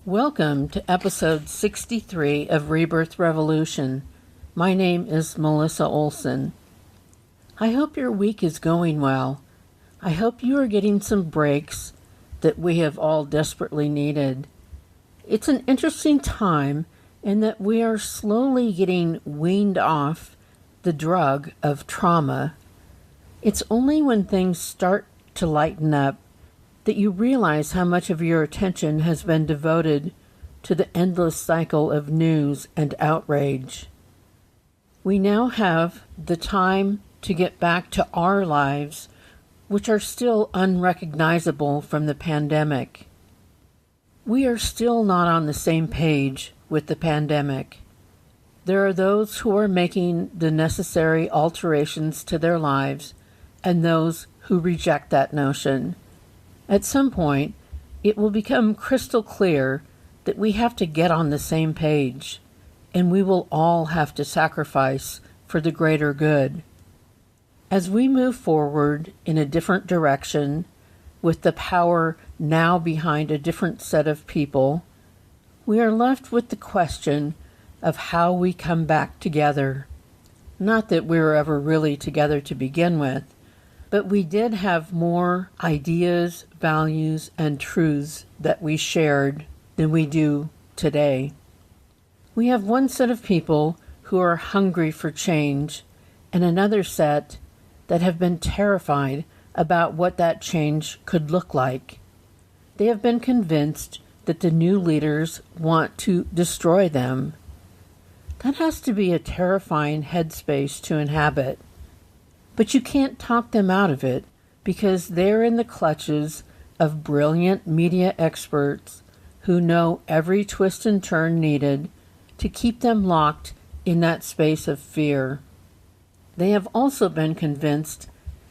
Welcome to episode 63 of Rebirth Revolution. My name is Melissa Olson. I hope your week is going well. I hope you are getting some breaks that we have all desperately needed. It's an interesting time in that we are slowly getting weaned off the drug of trauma. It's only when things start to lighten up that you realize how much of your attention has been devoted to the endless cycle of news and outrage. We now have the time to get back to our lives, which are still unrecognizable from the pandemic. We are still not on the same page with the pandemic. There are those who are making the necessary alterations to their lives and those who reject that notion. At some point, it will become crystal clear that we have to get on the same page, and we will all have to sacrifice for the greater good. As we move forward in a different direction, with the power now behind a different set of people, we are left with the question of how we come back together. Not that we were ever really together to begin with, but we did have more ideas, values, and truths that we shared than we do today. We have one set of people who are hungry for change and another set that have been terrified about what that change could look like. They have been convinced that the new leaders want to destroy them. That has to be a terrifying headspace to inhabit. But you can't talk them out of it because they're in the clutches of brilliant media experts who know every twist and turn needed to keep them locked in that space of fear. They have also been convinced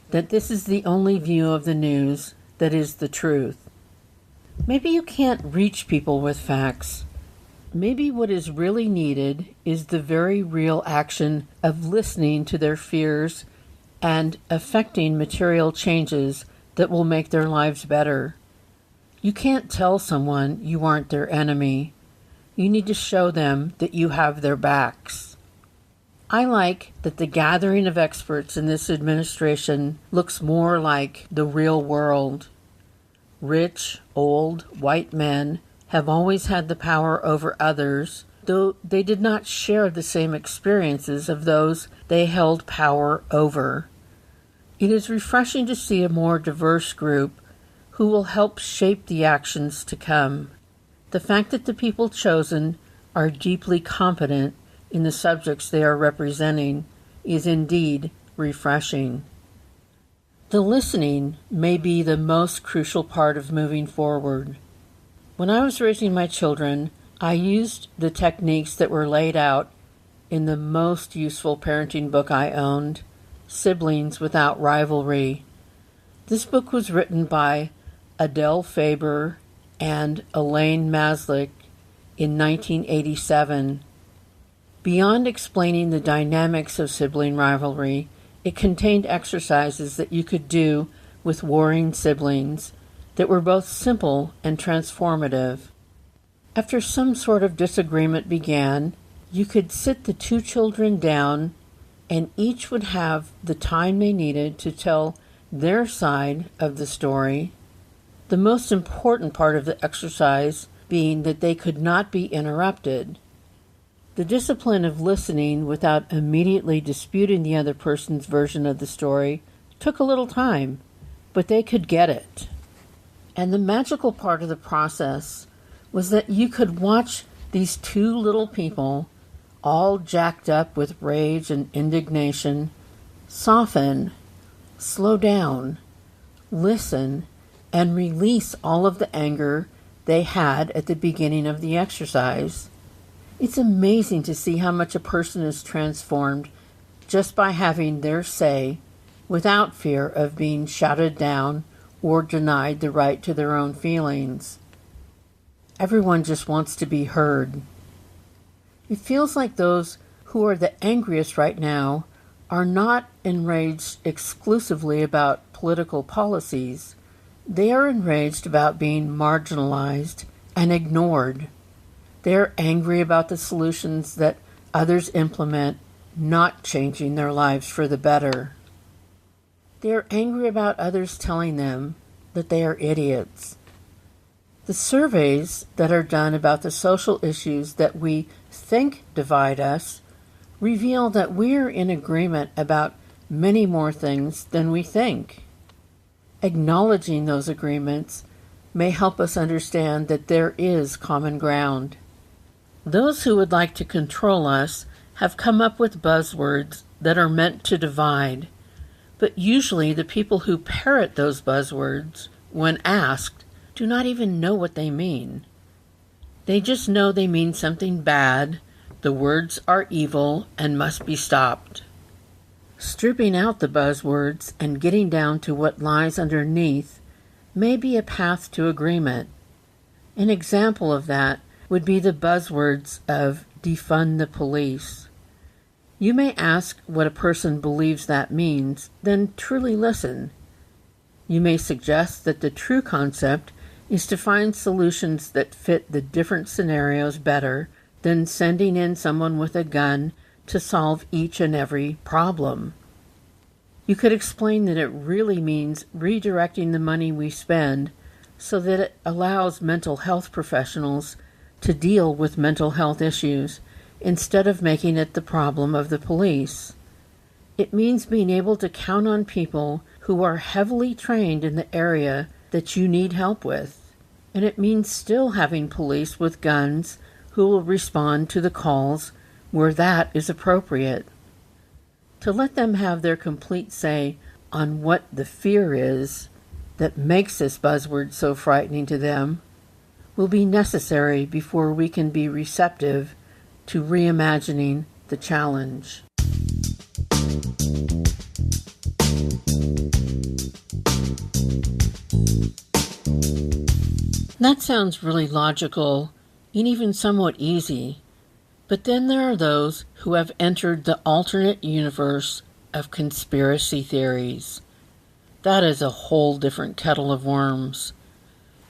that this is the only view of the news that is the truth. Maybe you can't reach people with facts. Maybe what is really needed is the very real action of listening to their fears and effecting material changes that will make their lives better. You can't tell someone you aren't their enemy. You need to show them that you have their backs. I like that the gathering of experts in this administration looks more like the real world. Rich, old, white men have always had the power over others, though they did not share the same experiences of those they held power over. It is refreshing to see a more diverse group who will help shape the actions to come. The fact that the people chosen are deeply competent in the subjects they are representing is indeed refreshing. The listening may be the most crucial part of moving forward. When I was raising my children, I used the techniques that were laid out in the most useful parenting book I owned, Siblings Without Rivalry. This book was written by Adele Faber and Elaine Maslick in 1987. Beyond explaining the dynamics of sibling rivalry, it contained exercises that you could do with warring siblings that were both simple and transformative. After some sort of disagreement began, you could sit the two children down and each would have the time they needed to tell their side of the story, the most important part of the exercise being that they could not be interrupted. The discipline of listening without immediately disputing the other person's version of the story took a little time, but they could get it. And the magical part of the process was that you could watch these two little people, all jacked up with rage and indignation, soften, slow down, listen, and release all of the anger they had at the beginning of the exercise. It's amazing to see how much a person is transformed just by having their say without fear of being shouted down or denied the right to their own feelings. Everyone just wants to be heard. It feels like those who are the angriest right now are not enraged exclusively about political policies. They are enraged about being marginalized and ignored. They're angry about the solutions that others implement, not changing their lives for the better. They're angry about others telling them that they are idiots. The surveys that are done about the social issues that we think divide us reveal that we're in agreement about many more things than we think. Acknowledging those agreements may help us understand that there is common ground. Those who would like to control us have come up with buzzwords that are meant to divide, but usually the people who parrot those buzzwords, when asked, do not even know what they mean. They just know they mean something bad, the words are evil and must be stopped. Stripping out the buzzwords and getting down to what lies underneath may be a path to agreement. An example of that would be the buzzwords of defund the police. You may ask what a person believes that means, then truly listen. You may suggest that the true concept is to find solutions that fit the different scenarios better than sending in someone with a gun to solve each and every problem. You could explain that it really means redirecting the money we spend so that it allows mental health professionals to deal with mental health issues instead of making it the problem of the police. It means being able to count on people who are heavily trained in the area that you need help with. And it means still having police with guns who will respond to the calls where that is appropriate. To let them have their complete say on what the fear is that makes this buzzword so frightening to them will be necessary before we can be receptive to reimagining the challenge. That sounds really logical and even somewhat easy, but then there are those who have entered the alternate universe of conspiracy theories. That is a whole different kettle of worms.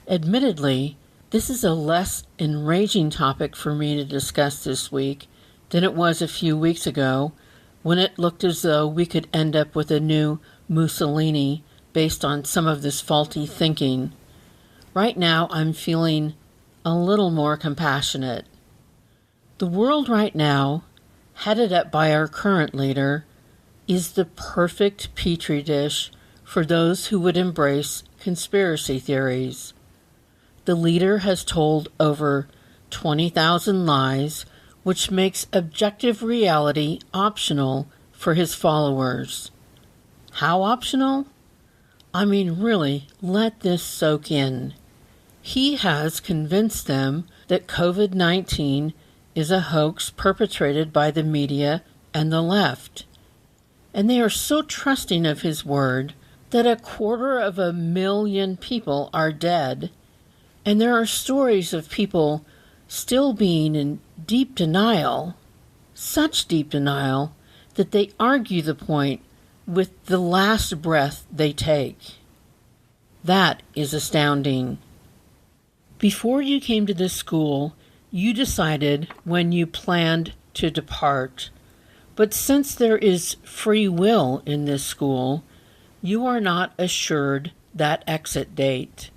Admittedly, this is a less enraging topic for me to discuss this week than it was a few weeks ago, when it looked as though we could end up with a new Mussolini based on some of this faulty thinking. Right now, I'm feeling a little more compassionate. The world right now, headed up by our current leader, is the perfect petri dish for those who would embrace conspiracy theories. The leader has told over 20,000 lies, which makes objective reality optional for his followers. How optional? I mean, really, let this soak in. He has convinced them that COVID-19 is a hoax perpetrated by the media and the left. And they are so trusting of his word that 250,000 people are dead. And there are stories of people still being in deep denial, such deep denial that they argue the point with the last breath they take. That is astounding. Before you came to this school, you decided when you planned to depart. But since there is free will in this school, you are not assured that exit date.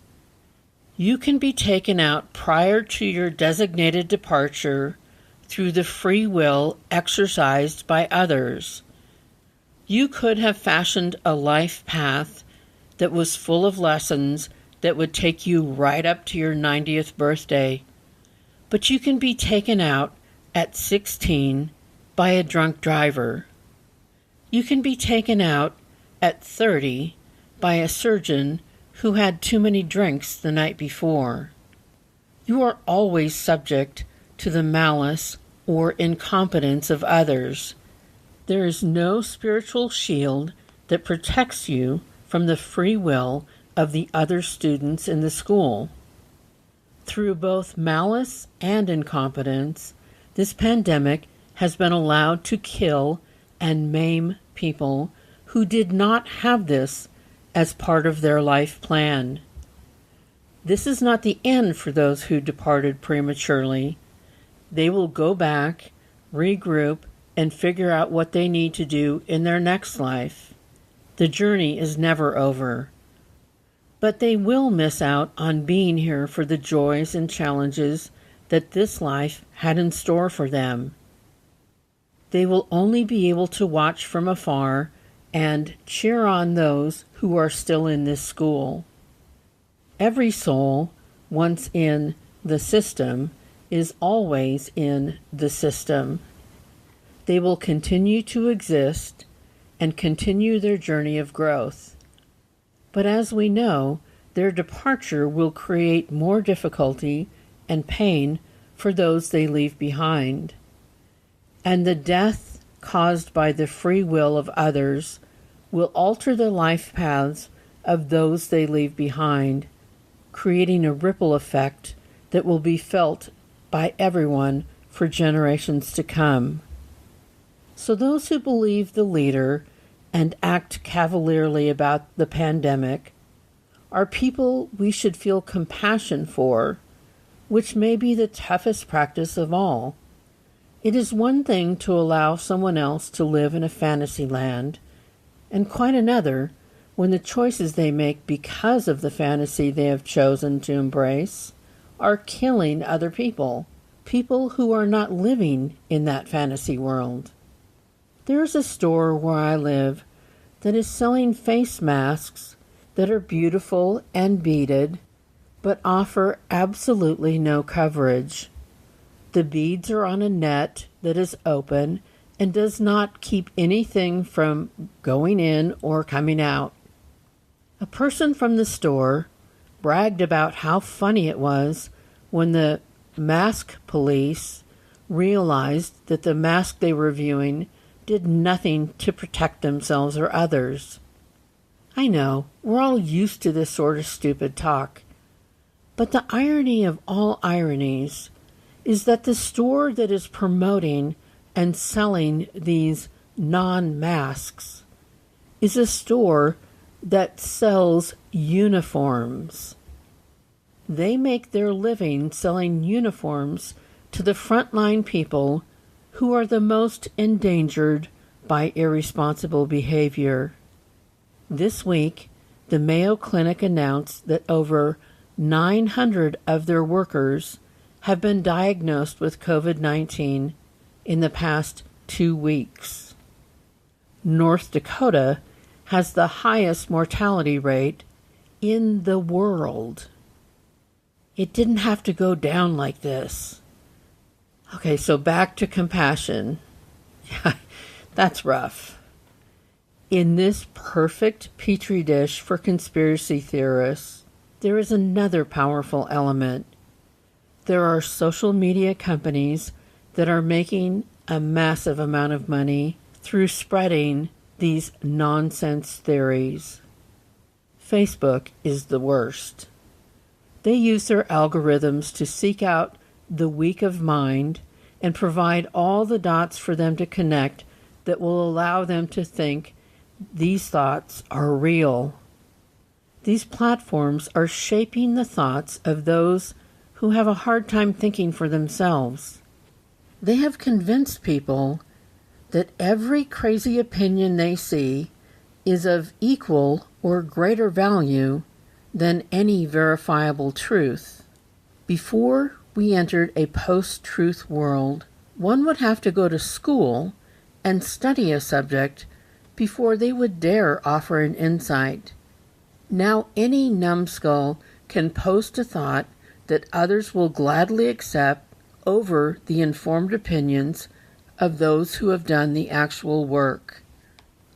You can be taken out prior to your designated departure through the free will exercised by others. You could have fashioned a life path that was full of lessons that would take you right up to your 90th birthday. But you can be taken out at 16 by a drunk driver. You can be taken out at 30 by a surgeon who had too many drinks the night before. You are always subject to the malice or incompetence of others. There is no spiritual shield that protects you from the free will of the other students in the school. Through both malice and incompetence, this pandemic has been allowed to kill and maim people who did not have this as part of their life plan. This is not the end for those who departed prematurely. They will go back, regroup, and figure out what they need to do in their next life. The journey is never over. But they will miss out on being here for the joys and challenges that this life had in store for them. They will only be able to watch from afar and cheer on those who are still in this school. Every soul, once in the system, is always in the system. They will continue to exist and continue their journey of growth. But as we know, their departure will create more difficulty and pain for those they leave behind. And the death caused by the free will of others will alter the life paths of those they leave behind, creating a ripple effect that will be felt by everyone for generations to come. So those who believe the leader and act cavalierly about the pandemic are people we should feel compassion for, which may be the toughest practice of all. It is one thing to allow someone else to live in a fantasy land, and quite another when the choices they make because of the fantasy they have chosen to embrace are killing other people who are not living in that fantasy world. There is a store where I live that is selling face masks that are beautiful and beaded, but offer absolutely no coverage. The beads are on a net that is open and does not keep anything from going in or coming out. A person from the store bragged about how funny it was when the mask police realized that the mask they were viewing did nothing to protect themselves or others. I know, we're all used to this sort of stupid talk. But the irony of all ironies is that the store that is promoting and selling these non-masks is a store that sells uniforms. They make their living selling uniforms to the frontline people who are the most endangered by irresponsible behavior. This week, the Mayo Clinic announced that over 900 of their workers have been diagnosed with COVID-19 in the past 2 weeks. North Dakota has the highest mortality rate in the world. It didn't have to go down like this. Okay, so back to compassion. Yeah, that's rough. In this perfect petri dish for conspiracy theorists, there is another powerful element. There are social media companies that are making a massive amount of money through spreading these nonsense theories. Facebook is the worst. They use their algorithms to seek out the weak of mind and provide all the dots for them to connect that will allow them to think these thoughts are real. These platforms are shaping the thoughts of those who have a hard time thinking for themselves. They have convinced people that every crazy opinion they see is of equal or greater value than any verifiable truth. Before we entered a post-truth world, one would have to go to school and study a subject before they would dare offer an insight. Now any numbskull can post a thought that others will gladly accept over the informed opinions of those who have done the actual work.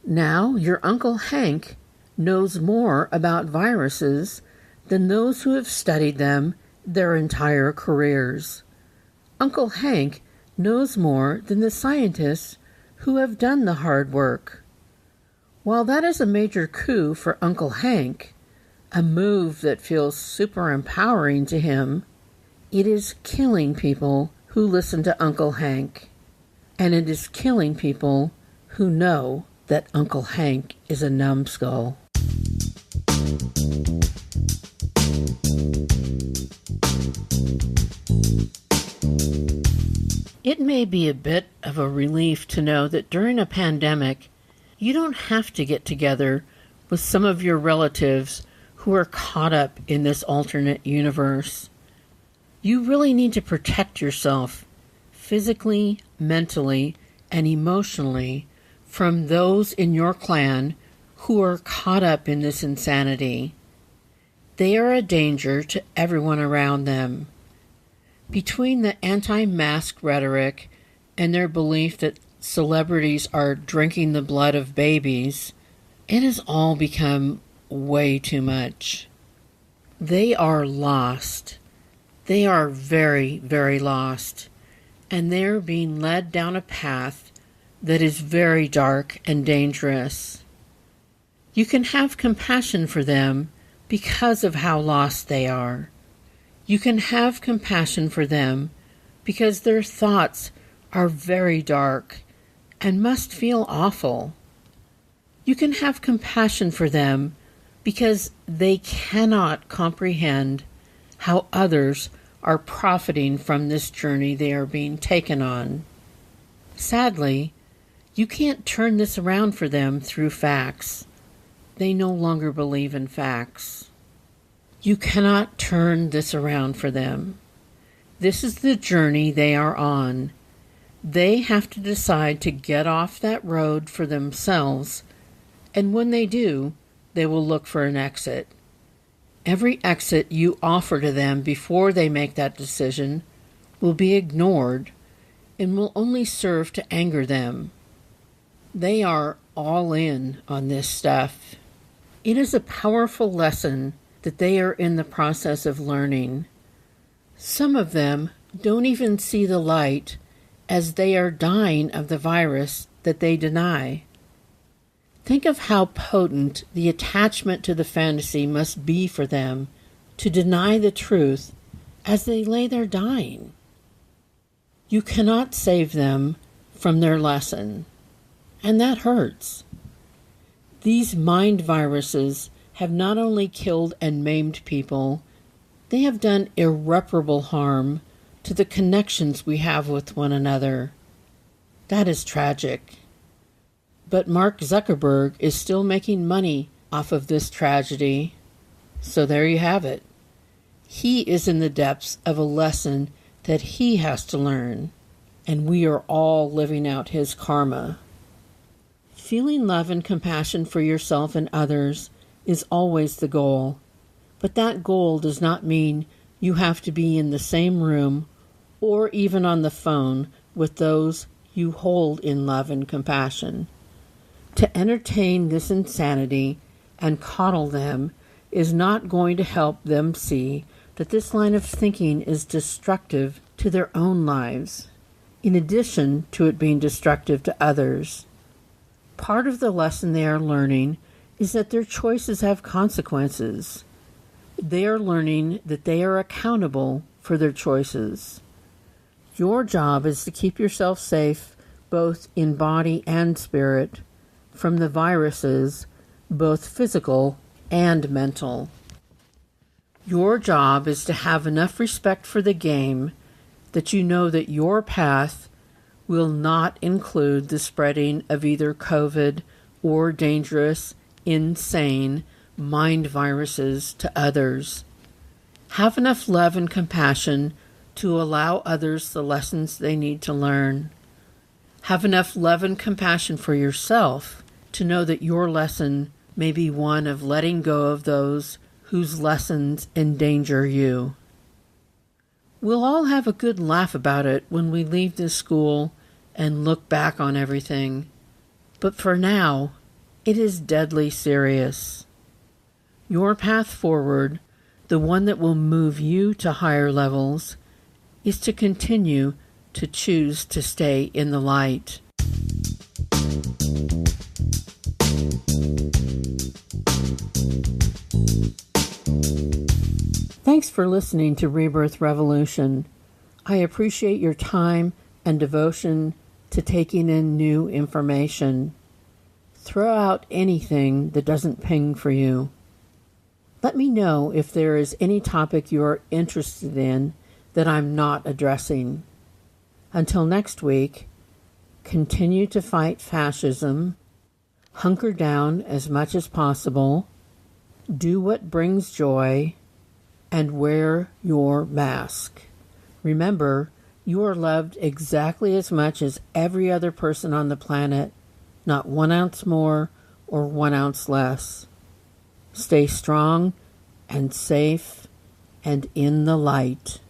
Now your Uncle Hank knows more about viruses than those who have studied them their entire careers. Uncle Hank knows more than the scientists who have done the hard work. While that is a major coup for Uncle Hank, a move that feels super empowering to him, it is killing people who listen to Uncle Hank. And it is killing people who know that Uncle Hank is a numbskull. It may be a bit of a relief to know that during a pandemic, you don't have to get together with some of your relatives who are caught up in this alternate universe. You really need to protect yourself physically, mentally, and emotionally from those in your clan who are caught up in this insanity. They are a danger to everyone around them. Between the anti-mask rhetoric and their belief that celebrities are drinking the blood of babies, it has all become way too much. They are lost. They are very, very lost. And they're being led down a path that is very dark and dangerous. You can have compassion for them because of how lost they are. You can have compassion for them because their thoughts are very dark and must feel awful. You can have compassion for them because they cannot comprehend how others are profiting from this journey they are being taken on. Sadly, you can't turn this around for them through facts. They no longer believe in facts. You cannot turn this around for them. This is the journey they are on. They have to decide to get off that road for themselves, and when they do, they will look for an exit. Every exit you offer to them before they make that decision will be ignored and will only serve to anger them. They are all in on this stuff. It is a powerful lesson that they are in the process of learning. Some of them don't even see the light as they are dying of the virus that they deny. Think of how potent the attachment to the fantasy must be for them to deny the truth as they lay there dying. You cannot save them from their lesson, and that hurts. These mind viruses have not only killed and maimed people, they have done irreparable harm to the connections we have with one another. That is tragic. But Mark Zuckerberg is still making money off of this tragedy. So there you have it. He is in the depths of a lesson that he has to learn, and we are all living out his karma. Feeling love and compassion for yourself and others is always the goal, but that goal does not mean you have to be in the same room or even on the phone with those you hold in love and compassion. To entertain this insanity and coddle them is not going to help them see that this line of thinking is destructive to their own lives, in addition to it being destructive to others. Part of the lesson they are learning is that their choices have consequences. They are learning that they are accountable for their choices. Your job is to keep yourself safe, both in body and spirit, from the viruses, both physical and mental. Your job is to have enough respect for the game that you know that your path will not include the spreading of either COVID or dangerous, insane mind viruses to others. Have enough love and compassion to allow others the lessons they need to learn. Have enough love and compassion for yourself to know that your lesson may be one of letting go of those whose lessons endanger you. We'll all have a good laugh about it when we leave this school and look back on everything. But for now, it is deadly serious. Your path forward, the one that will move you to higher levels, is to continue to choose to stay in the light. Thanks for listening to Rebirth Revolution. I appreciate your time and devotion to taking in new information. Throw out anything that doesn't ping for you. Let me know if there is any topic you are interested in that I'm not addressing. Until next week, continue to fight fascism, hunker down as much as possible, do what brings joy, and wear your mask. Remember, you are loved exactly as much as every other person on the planet, not 1 ounce more or 1 ounce less. Stay strong and safe and in the light.